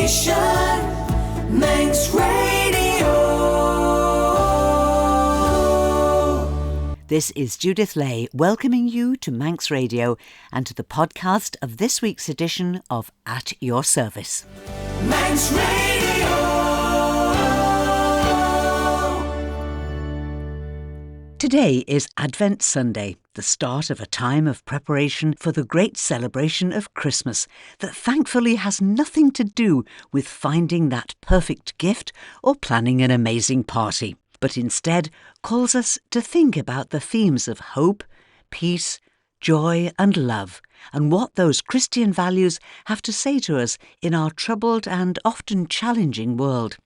station, Manx Radio. This is Judith Lay welcoming you to Manx Radio and to the podcast of this week's edition of At Your Service. Manx Radio. Today is Advent Sunday, the start of a time of preparation for the great celebration of Christmas that thankfully has nothing to do with finding that perfect gift or planning an amazing party, but instead calls us to think about the themes of hope, peace, joy and love, and what those Christian values have to say to us in our troubled and often challenging world.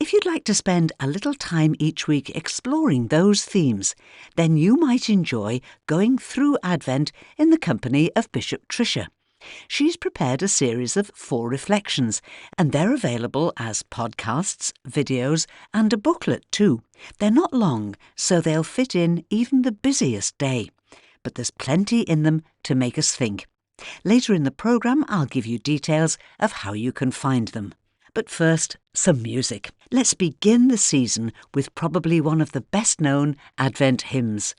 If you'd like to spend a little time each week exploring those themes, then you might enjoy going through Advent in the company of Bishop Tricia. She's prepared a series of 4 reflections, and they're available as podcasts, videos, and a booklet too. They're not long, so they'll fit in even the busiest day. But there's plenty in them to make us think. Later in the programme, I'll give you details of how you can find them. But first, some music. Let's begin the season with probably one of the best-known Advent hymns.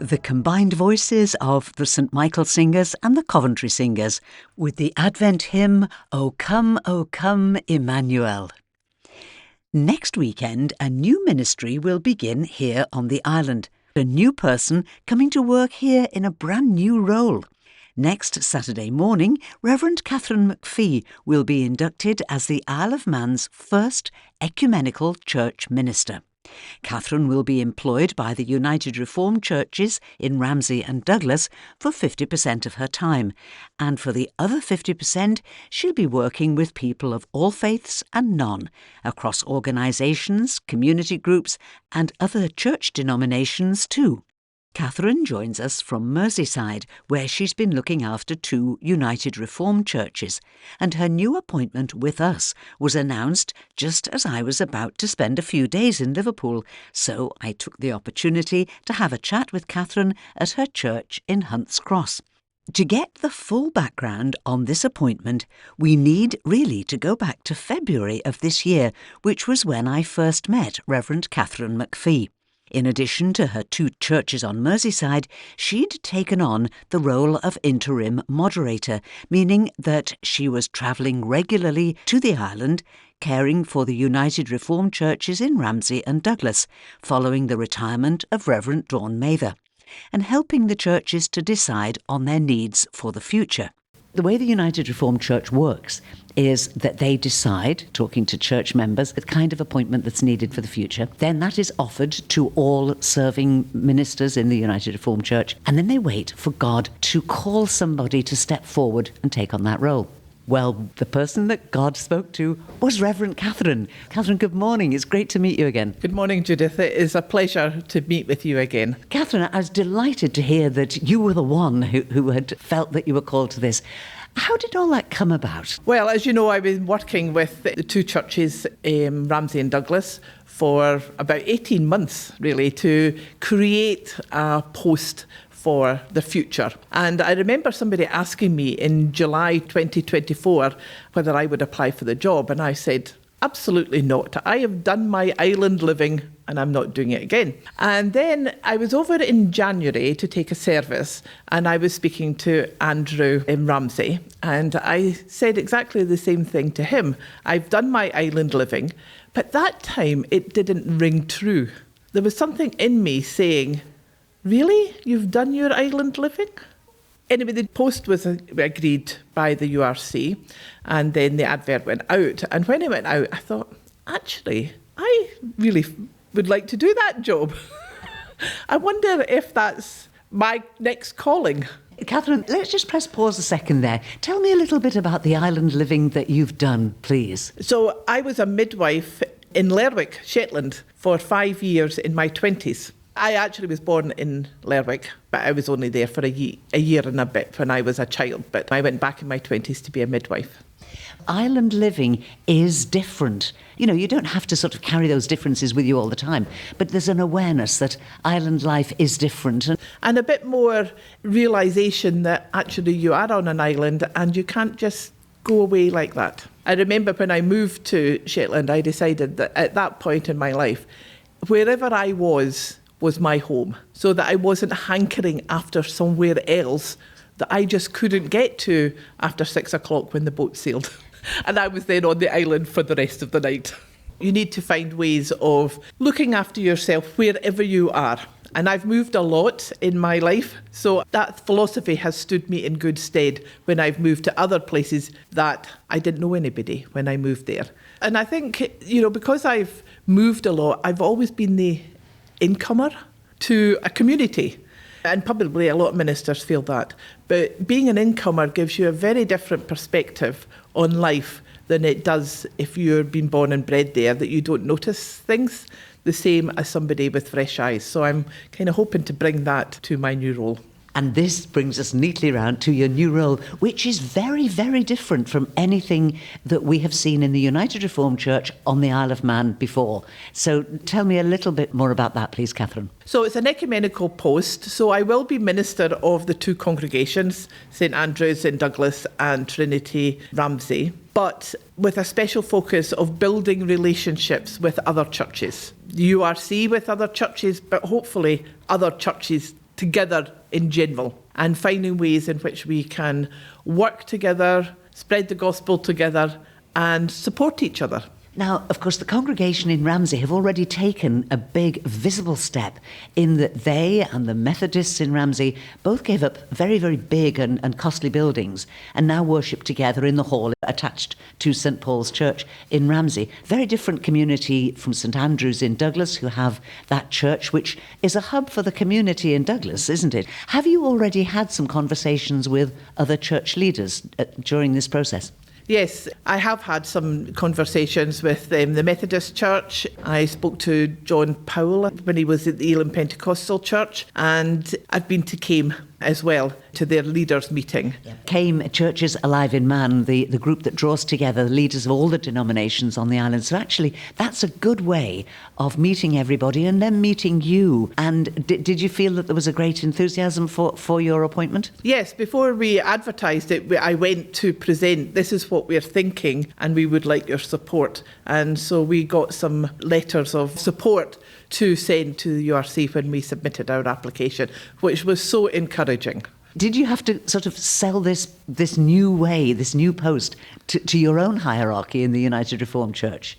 the combined voices of the St Michael Singers and the Coventry Singers with the Advent hymn, O Come, Emmanuel. Next weekend, a new ministry will begin here on the island. A new person coming to work here in a brand new role. Next Saturday morning, Reverend Catherine McPhee will be inducted as the Isle of Man's first ecumenical church minister. Catherine will be employed by the United Reformed Churches in Ramsey and Douglas for 50% of her time, and for the other 50% she'll be working with people of all faiths and none, across organisations, community groups and other church denominations too. Catherine joins us from Merseyside, where she's been looking after 2 United Reformed churches, and her new appointment with us was announced just as I was about to spend a few days in Liverpool, so I took the opportunity to have a chat with Catherine at her church in Hunts Cross. To get the full background on this appointment, we need really to go back to February of this year, which was when I first met Reverend Catherine McPhee. In addition to her 2 churches on Merseyside, she'd taken on the role of interim moderator, meaning that she was travelling regularly to the island, caring for the United Reformed Churches in Ramsey and Douglas, following the retirement of Reverend Dawn Mather, and helping the churches to decide on their needs for the future. The way the United Reformed Church works is that they decide, talking to church members, the kind of appointment that's needed for the future. Then that is offered to all serving ministers in the United Reformed Church. And then they wait for God to call somebody to step forward and take on that role. Well, the person that God spoke to was Reverend Catherine. Catherine, good morning. It's great to meet you again. Good morning, Judith. It is a pleasure to meet with you again. Catherine, I was delighted to hear that you were the one who had felt that you were called to this. How did all that come about? Well, as you know, I've been working with the 2 churches, Ramsey and Douglas, for about 18 months, really, to create a post for the future. And I remember somebody asking me in July 2024 whether I would apply for the job, and I said, absolutely not. I have done my island living and I'm not doing it again. And then I was over in January to take a service, and I was speaking to Andrew in Ramsey, and I said exactly the same thing to him. I've done my island living, but that time it didn't ring true. There was something in me saying, really? You've done your island living? Anyway, the post was agreed by the URC, and then the advert went out. And when it went out, I thought, actually, I really would like to do that job. I wonder if that's my next calling. Catherine, let's just press pause a second there. Tell me a little bit about the island living that you've done, please. So I was a midwife in Lerwick, Shetland, for 5 years in my 20s. I actually was born in Lerwick, but I was only there for a year and a bit when I was a child. But I went back in my 20s to be a midwife. Island living is different. You know, you don't have to sort of carry those differences with you all the time, but there's an awareness that island life is different. And a bit more realisation that actually you are on an island and you can't just go away like that. I remember when I moved to Shetland, I decided that at that point in my life, wherever I was my home, so that I wasn't hankering after somewhere else that I just couldn't get to after 6 o'clock when the boat sailed. And I was then on the island for the rest of the night. You need to find ways of looking after yourself wherever you are. And I've moved a lot in my life, so that philosophy has stood me in good stead when I've moved to other places that I didn't know anybody when I moved there. And I think, you know, because I've moved a lot, I've always been the incomer to a community. And probably a lot of ministers feel that. But being an incomer gives you a very different perspective on life than it does if you're been born and bred there, that you don't notice things the same as somebody with fresh eyes. So I'm kind of hoping to bring that to my new role. And this brings us neatly round to your new role, which is very, very different from anything that we have seen in the United Reformed Church on the Isle of Man before. So tell me a little bit more about that, please, Catherine. So it's an ecumenical post. So I will be minister of the 2 congregations, St Andrews in Douglas and Trinity Ramsey, but with a special focus of building relationships with other churches. The URC with other churches, but hopefully other churches together in general, and finding ways in which we can work together, spread the gospel together, and support each other. Now, of course, the congregation in Ramsey have already taken a big visible step in that they and the Methodists in Ramsey both gave up very, very big and costly buildings and now worship together in the hall attached to St Paul's Church in Ramsey. Very different community from St Andrews in Douglas, who have that church, which is a hub for the community in Douglas, isn't it? Have you already had some conversations with other church leaders during this process? Yes, I have had some conversations with the Methodist Church. I spoke to John Powell when he was at the Elim Pentecostal Church, and I've been to Came as well, to their leaders' meeting. Came Churches Alive in Man, the group that draws together the leaders of all the denominations on the island. So actually, that's a good way of meeting everybody and then meeting you. And did you feel that there was a great enthusiasm for your appointment? Yes, before we advertised it, I went to present, this is what we're thinking and we would like your support. And so we got some letters of support to send to the URC when we submitted our application, which was so encouraging. Did you have to sort of sell this new way, this new post to your own hierarchy in the United Reformed Church?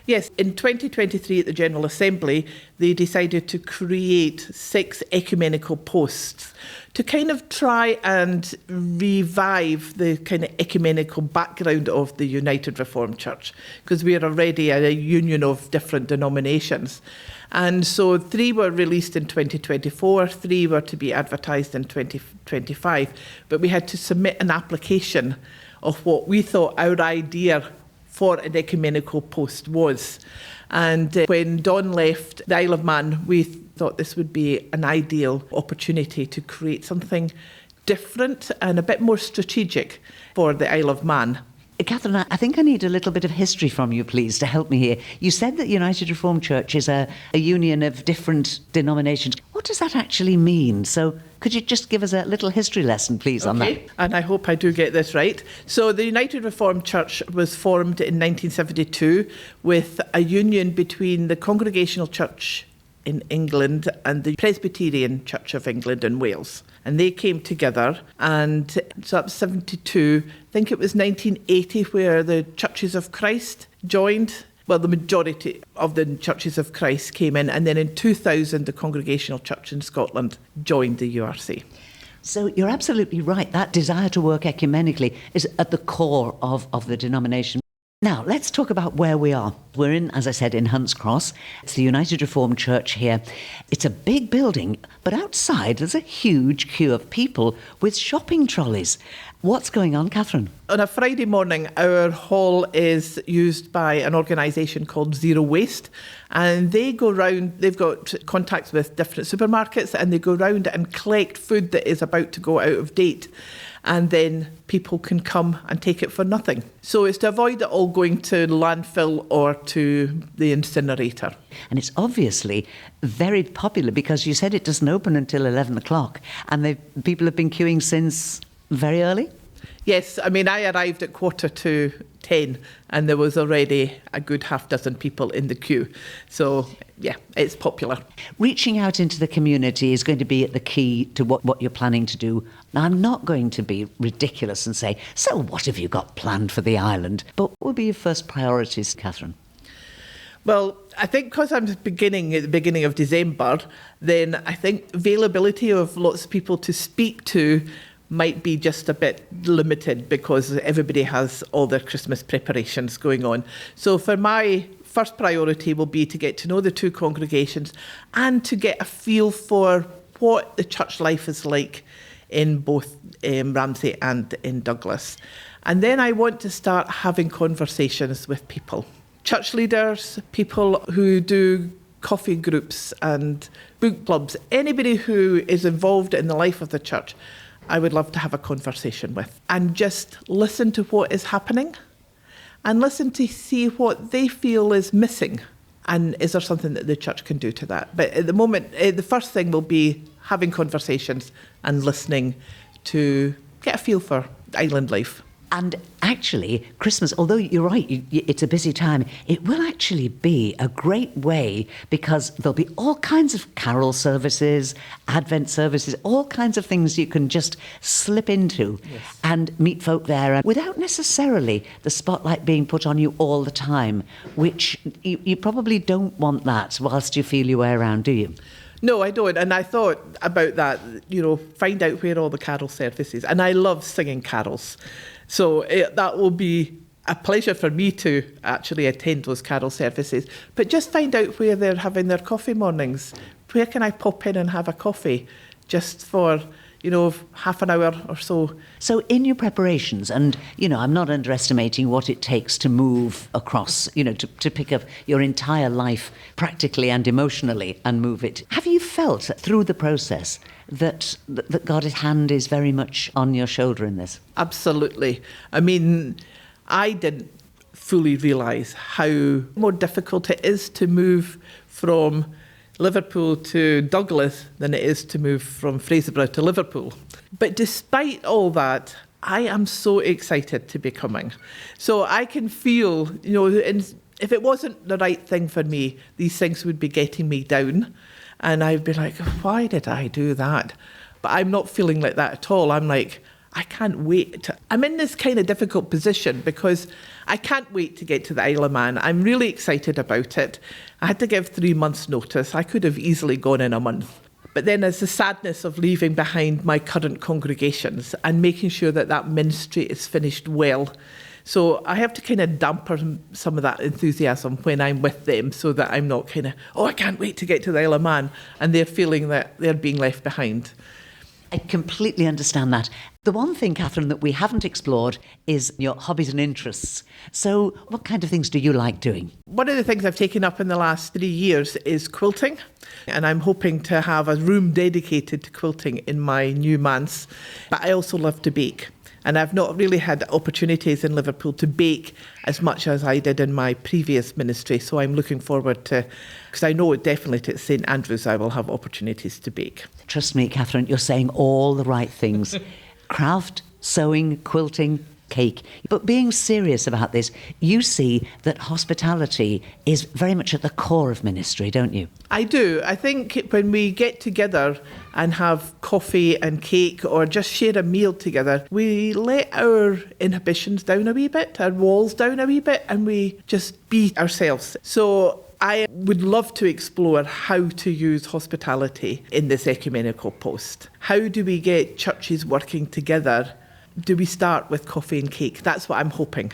Yes, in 2023 at the General Assembly, they decided to create 6 ecumenical posts to kind of try and revive the kind of ecumenical background of the United Reformed Church, because we are already a union of different denominations. And so 3 were released in 2024, 3 were to be advertised in 2025, but we had to submit an application of what we thought our idea for an ecumenical post was. And when Don left the Isle of Man, we thought this would be an ideal opportunity to create something different and a bit more strategic for the Isle of Man. Catherine, I think I need a little bit of history from you, please, to help me here. You said that United Reformed Church is a union of different denominations. What does that actually mean? So could you just give us a little history lesson, please, on that? And I hope I do get this right. So the United Reformed Church was formed in 1972 with a union between the Congregational Church in England and the Presbyterian Church of England and Wales. And they came together, and so that was 72. I think it was 1980 where the Churches of Christ joined. Well, the majority of the Churches of Christ came in, and then in 2000 the Congregational Church in Scotland joined the URC. So you're absolutely right. That desire to work ecumenically is at the core of the denomination. Now, let's talk about where we are. We're in, as I said, in Hunts Cross. It's the United Reformed Church here. It's a big building, but outside there's a huge queue of people with shopping trolleys. What's going on, Catherine? On a Friday morning, our hall is used by an organisation called Zero Waste, and they go round, they've got contacts with different supermarkets, and they go round and collect food that is about to go out of date. And then people can come and take it for nothing. So it's to avoid it all going to landfill or to the incinerator. And it's obviously very popular because you said it doesn't open until 11 o'clock and people have been queuing since very early? Yes, I mean, I arrived at 9:45 and there was already a good half dozen people in the queue. So, yeah, it's popular. Reaching out into the community is going to be the key to what you're planning to do. Now, I'm not going to be ridiculous and say, so what have you got planned for the island? But what would be your first priorities, Catherine? Well, I think because I'm at the beginning of December, then I think availability of lots of people to speak to might be just a bit limited because everybody has all their Christmas preparations going on. So for my first priority will be to get to know the 2 congregations and to get a feel for what the church life is like in both Ramsey and in Douglas. And then I want to start having conversations with people. Church leaders, people who do coffee groups and book clubs, anybody who is involved in the life of the church, I would love to have a conversation with and just listen to what is happening and listen to see what they feel is missing. And is there something that the church can do to that? But at the moment, the first thing will be having conversations and listening to get a feel for island life. And actually, Christmas, although you're right, it's a busy time, it will actually be a great way because there'll be all kinds of carol services, Advent services, all kinds of things you can just slip into and meet folk there and without necessarily the spotlight being put on you all the time, which you probably don't want that whilst you feel your way around, do you? No, I don't. And I thought about that, find out where all the carol services. And I love singing carols. So that will be a pleasure for me to actually attend those carol services. But just find out where they're having their coffee mornings. Where can I pop in and have a coffee just for, half an hour or so? So in your preparations, and, I'm not underestimating what it takes to move across, to pick up your entire life practically and emotionally and move it. Have you felt through the process that God's hand is very much on your shoulder in this? Absolutely. I mean, I didn't fully realise how more difficult it is to move from Liverpool to Douglas than it is to move from Fraserburgh to Liverpool. But despite all that, I am so excited to be coming. So I can feel, if it wasn't the right thing for me, these things would be getting me down. And I'd be like, why did I do that? But I'm not feeling like that at all. I'm like, I can't wait. I'm in this kind of difficult position because I can't wait to get to the Isle of Man. I'm really excited about it. I had to give 3 months' notice. I could have easily gone in a month. But then there's the sadness of leaving behind my current congregations and making sure that ministry is finished well. So I have to kind of damper some of that enthusiasm when I'm with them so that I'm not kind of, I can't wait to get to the Isle of Man, and they're feeling that they're being left behind. I completely understand that. The one thing, Catherine, that we haven't explored is your hobbies and interests. So what kind of things do you like doing? One of the things I've taken up in the last 3 years is quilting. And I'm hoping to have a room dedicated to quilting in my new manse. But I also love to bake. And I've not really had opportunities in Liverpool to bake as much as I did in my previous ministry. So I'm looking forward to, because I know definitely at St Andrews I will have opportunities to bake. Trust me, Catherine, you're saying all the right things. Craft, sewing, quilting, cake. But being serious about this, you see that hospitality is very much at the core of ministry, don't you? I do. I think when we get together and have coffee and cake or just share a meal together, we let our inhibitions down a wee bit, our walls down a wee bit, and we just be ourselves. So I would love to explore how to use hospitality in this ecumenical post. How do we get churches working together? Do we start with coffee and cake? That's what I'm hoping,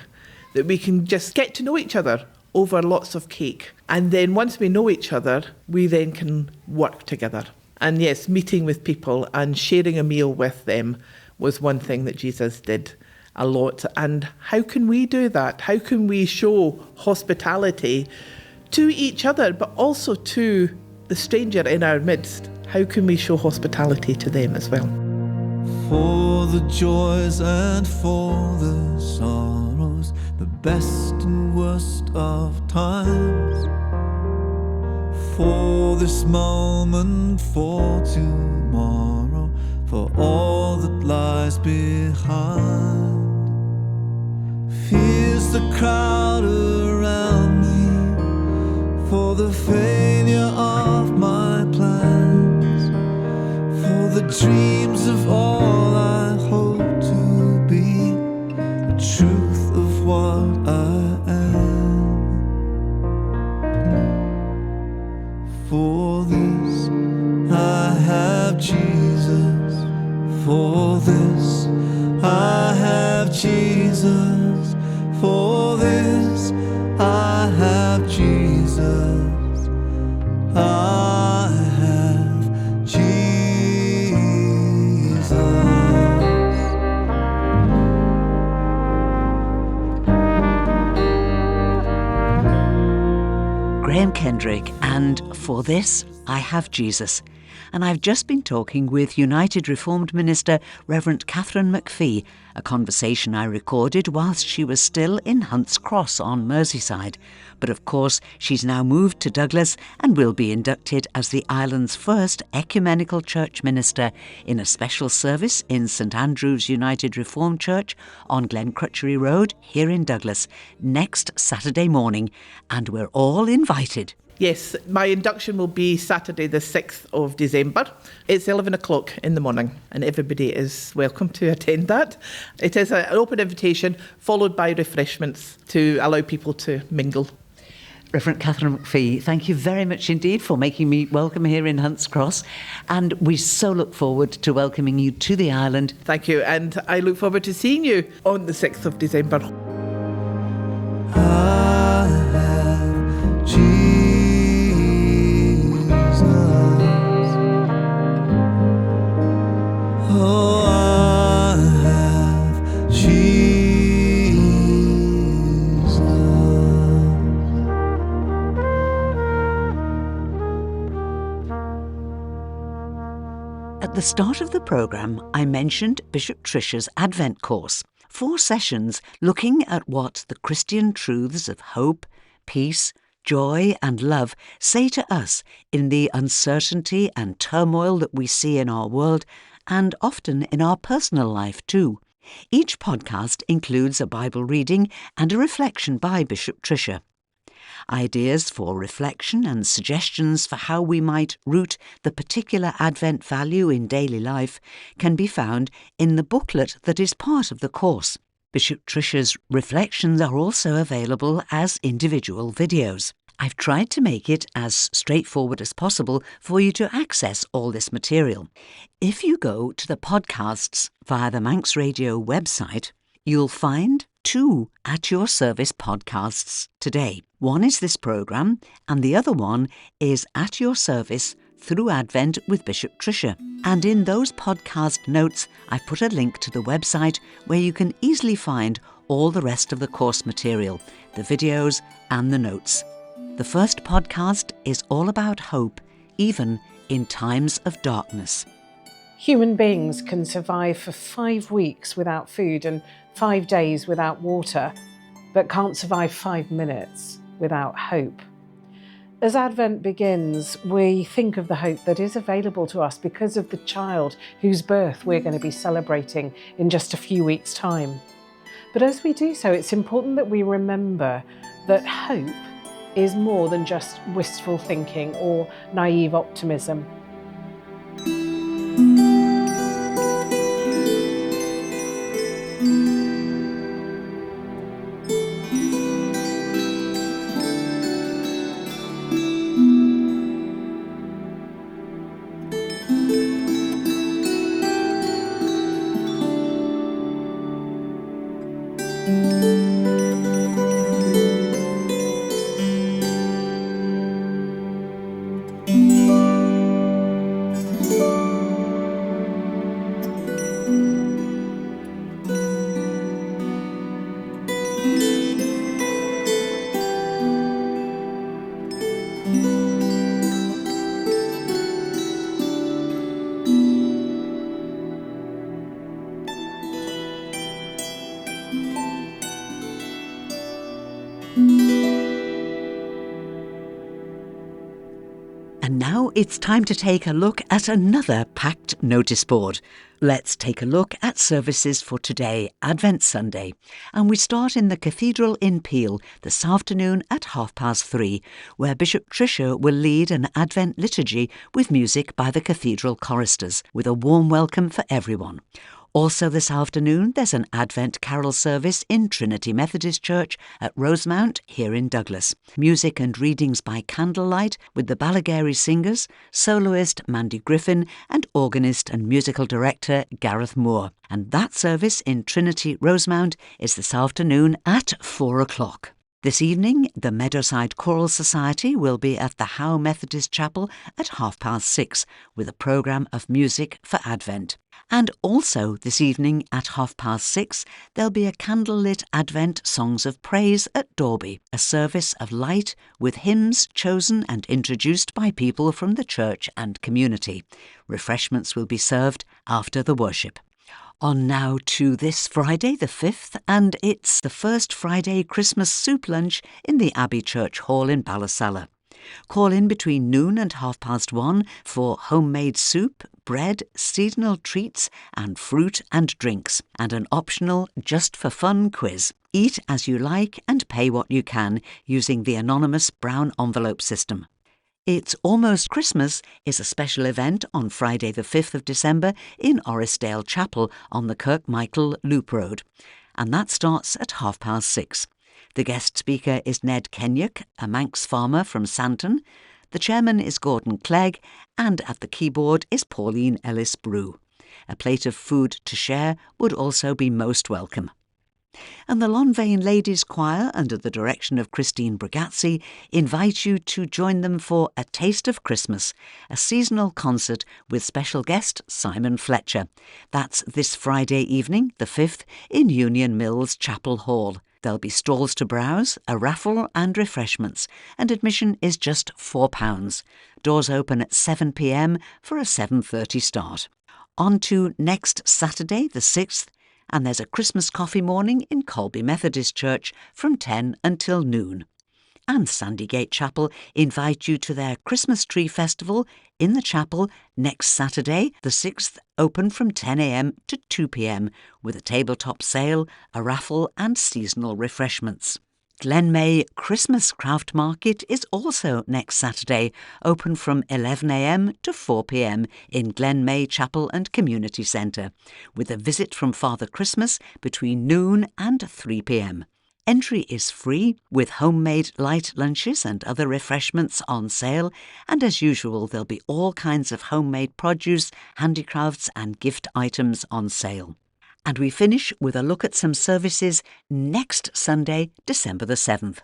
that we can just get to know each other over lots of cake. And then once we know each other, we then can work together. And yes, meeting with people and sharing a meal with them was one thing that Jesus did a lot. And how can we do that? How can we show hospitality to each other, but also to the stranger in our midst? How can we show hospitality to them as well? For the joys and for the sorrows, the best and worst of times, for this moment, for tomorrow, for all that lies behind. Fears the crowd around me, for the failure of my plans, for the dreams of all I hope to be, the truth of what I am. For this I have Jesus, for this I have Jesus, for this I have Jesus, I have Jesus. Graham Kendrick and For This I Have Jesus. and I've just been talking with United Reformed Minister Reverend Catherine McPhee, a conversation I recorded whilst she was still in Hunts Cross on Merseyside. But of course, she's now moved to Douglas and will be inducted as the island's first ecumenical church minister in a special service in St Andrew's United Reformed Church on Glencrutchery Road here in Douglas next Saturday morning, and we're all invited. Yes, my induction will be Saturday the 6th of December. It's 11 o'clock in the morning and everybody is welcome to attend that. It is an open invitation followed by refreshments to allow people to mingle. Reverend Catherine McPhee, thank you very much indeed for making me welcome here in Hunts Cross, and we so look forward to welcoming you to the island. Thank you, and I look forward to seeing you on the 6th of December. I have Jesus. Oh, I have Jesus. At the start of the programme, I mentioned Bishop Trisha's Advent course. 4 sessions looking at what the Christian truths of hope, peace, joy and love say to us in the uncertainty and turmoil that we see in our world and often in our personal life too. Each podcast includes a Bible reading and a reflection by Bishop Trisha. Ideas for reflection and suggestions for how we might root the particular Advent value in daily life can be found in the booklet that is part of the course. Bishop Trisha's reflections are also available as individual videos. I've tried to make it as straightforward as possible for you to access all this material. If you go to the podcasts via the Manx Radio website, you'll find 2 At Your Service podcasts today. One is this programme and the other one is At Your Service Through Advent with Bishop Trisha. And in those podcast notes, I've put a link to the website where you can easily find all the rest of the course material, the videos and the notes. The first podcast is all about hope, even in times of darkness. Human beings can survive for 5 weeks without food and 5 days without water, but can't survive 5 minutes without hope. As Advent begins, we think of the hope that is available to us because of the child whose birth we're going to be celebrating in just a few weeks' time. But as we do so, it's important that we remember that hope is more than just wistful thinking or naive optimism. And now it's time to take a look at another packed notice board. Let's take a look at services for today, Advent Sunday. And we start in the Cathedral in Peel this afternoon at 3:30, where Bishop Trisha will lead an Advent liturgy with music by the Cathedral choristers, with a warm welcome for everyone. Also this afternoon, there's an Advent carol service in Trinity Methodist Church at Rosemount here in Douglas. Music and readings by candlelight with the Balagary Singers, soloist Mandy Griffin and organist and musical director Gareth Moore. And that service in Trinity Rosemount is this afternoon at 4 o'clock. This evening, the Meadowside Choral Society will be at the Howe Methodist Chapel at 6:30 with a programme of music for Advent. And also this evening at 6:30, there'll be a candlelit Advent Songs of Praise at Dorby, a service of light with hymns chosen and introduced by people from the church and community. Refreshments will be served after the worship. On now to this Friday the 5th, and it's the first Friday Christmas soup lunch in the Abbey Church Hall in Ballasalla. Call in between noon and 1:30 for homemade soup, bread, seasonal treats and fruit and drinks, and an optional just for fun quiz. Eat as you like and pay what you can using the anonymous brown envelope system. It's Almost Christmas is a special event on Friday the 5th of December in Orrisdale Chapel on the Kirkmichael Loop Road, and that starts at 6:30. The guest speaker is Ned Kenyuk, a Manx farmer from Santon. The chairman is Gordon Clegg, and at the keyboard is Pauline Ellis-Brew. A plate of food to share would also be most welcome. And the Lonvain Ladies Choir, under the direction of Christine Bragazzi, invite you to join them for A Taste of Christmas, a seasonal concert with special guest Simon Fletcher. That's this Friday evening, the 5th, in Union Mills Chapel Hall. There'll be stalls to browse, a raffle and refreshments, and admission is just £4. Doors open at 7 p.m. for a 7:30 start. On to next Saturday, the 6th, and there's a Christmas coffee morning in Colby Methodist Church from 10 until noon. And Sandygate Chapel invite you to their Christmas Tree Festival in the chapel next Saturday, the 6th, open from 10 a.m. to 2 p.m, with a tabletop sale, a raffle and seasonal refreshments. Glenmay Christmas Craft Market is also next Saturday, open from 11 a.m. to 4 p.m. in Glenmay Chapel and Community Centre, with a visit from Father Christmas between noon and 3 p.m. Entry is free, with homemade light lunches and other refreshments on sale, and as usual there'll be all kinds of homemade produce, handicrafts and gift items on sale. And we finish with a look at some services next Sunday, December the 7th.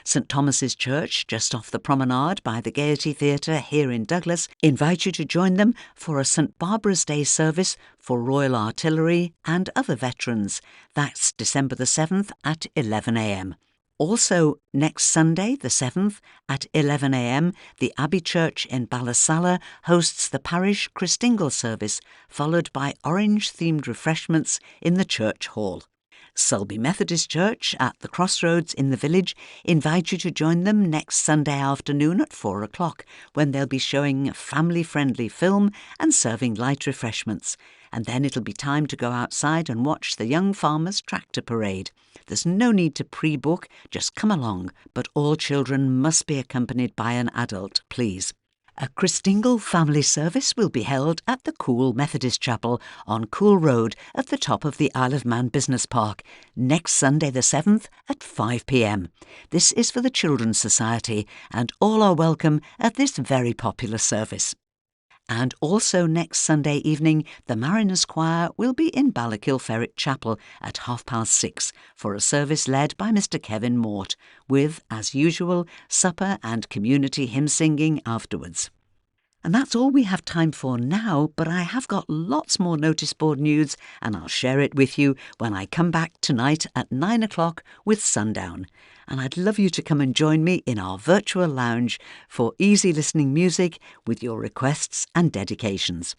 St Thomas's Church, just off the promenade by the Gaiety Theatre here in Douglas, invite you to join them for a St Barbara's Day service for Royal Artillery and other veterans. That's December the 7th at 11 a.m. Also, next Sunday, the 7th, at 11 a.m, the Abbey Church in Ballasalla hosts the parish Christingle service, followed by orange-themed refreshments in the church hall. Sulby Methodist Church at the Crossroads in the village invite you to join them next Sunday afternoon at 4 o'clock, when they'll be showing a family-friendly film and serving light refreshments. And then it'll be time to go outside and watch the Young Farmers Tractor Parade. There's no need to pre-book, just come along, but all children must be accompanied by an adult, please. A Christingle family service will be held at the Cool Methodist Chapel on Cool Road at the top of the Isle of Man Business Park next Sunday the 7th at 5 p.m. This is for the Children's Society, and all are welcome at this very popular service. And also next Sunday evening, the Mariners Choir will be in Ballakilferrit Chapel at 6:30 for a service led by Mr Kevin Mort, with, as usual, supper and community hymn singing afterwards. And that's all we have time for now, but I have got lots more notice board news, and I'll share it with you when I come back tonight at 9 o'clock with Sundown. And I'd love you to come and join me in our virtual lounge for easy listening music with your requests and dedications.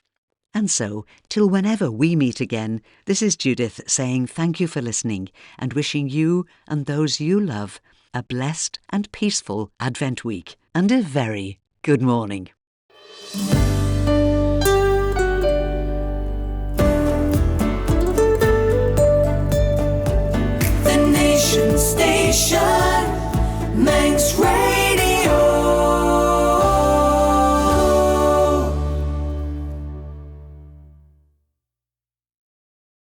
And so, till whenever we meet again, this is Judith saying thank you for listening and wishing you and those you love a blessed and peaceful Advent week and a very good morning. The Nation Station, Manx Radio.